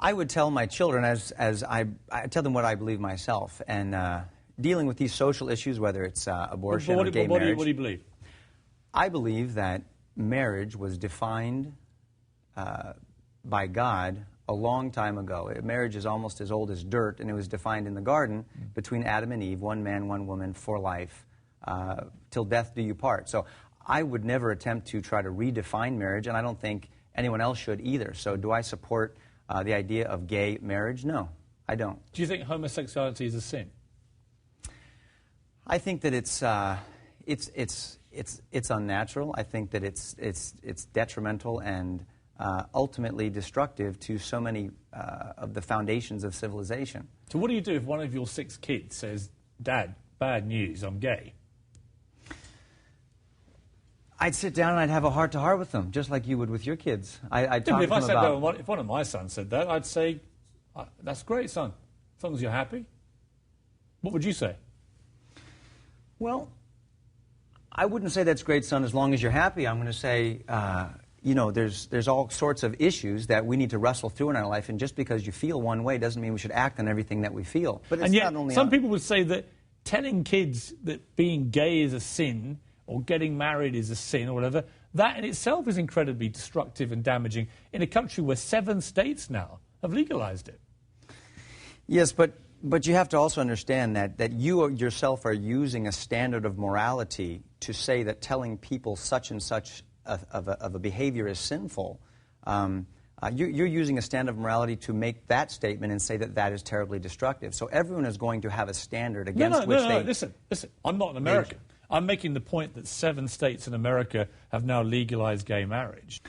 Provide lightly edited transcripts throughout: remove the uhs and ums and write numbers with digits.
I would tell my children, as I tell them what I believe myself, and dealing with these social issues, whether it's abortion or gay marriage. What do you believe? I believe that marriage was defined by God a long time ago. Marriage is almost as old as dirt, and it was defined in the garden between Adam and Eve, one man, one woman, for life, till death do you part. So I would never attempt to try to redefine marriage, and I don't think anyone else should either. So do I support the idea of gay marriage? No, I don't. Do you think homosexuality is a sin? I think that it's unnatural. I think that it's detrimental and ultimately destructive to so many of the foundations of civilization. So what do you do if one of your 6 kids says, "Dad, bad news, I'm gay"? I'd sit down and I'd have a heart-to-heart with them, just like you would with your kids. I'd talk to them about... If one of my sons said that, I'd say, "That's great, son, as long as you're happy." What would you say? Well, I wouldn't say that's great, son, as long as you're happy. I'm going to say, you know, there's all sorts of issues that we need to wrestle through in our life, and just because you feel one way doesn't mean we should act on everything that we feel. But it's and yet, not only some people would say that telling kids that being gay is a sin or getting married is a sin or whatever, that in itself is incredibly destructive and damaging in a country where 7 states now have legalized it. Yes, but you have to also understand that you yourself are using a standard of morality to say that telling people such and such of a behavior is sinful. You're using a standard of morality to make that statement and say that that is terribly destructive. So everyone is going to have a standard against which they... Listen, I'm not an American. I'm making the point that 7 states in America have now legalized gay marriage.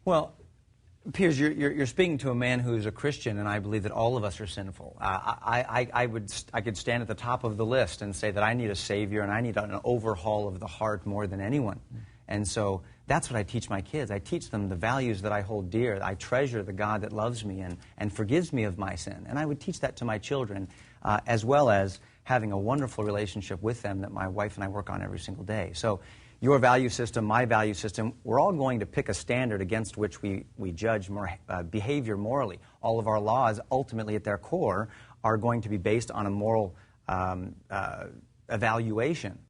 Well, Piers, you're speaking to a man who is a Christian, and I believe that all of us are sinful. I could stand at the top of the list and say that I need a Savior and I need an overhaul of the heart more than anyone. And so that's what I teach my kids. I teach them the values that I hold dear. I treasure the God that loves me and forgives me of my sin. And I would teach that to my children, as well as having a wonderful relationship with them that my wife and I work on every single day. So your value system, my value system, we're all going to pick a standard against which we judge behavior morally. All of our laws, ultimately at their core, are going to be based on a moral evaluation.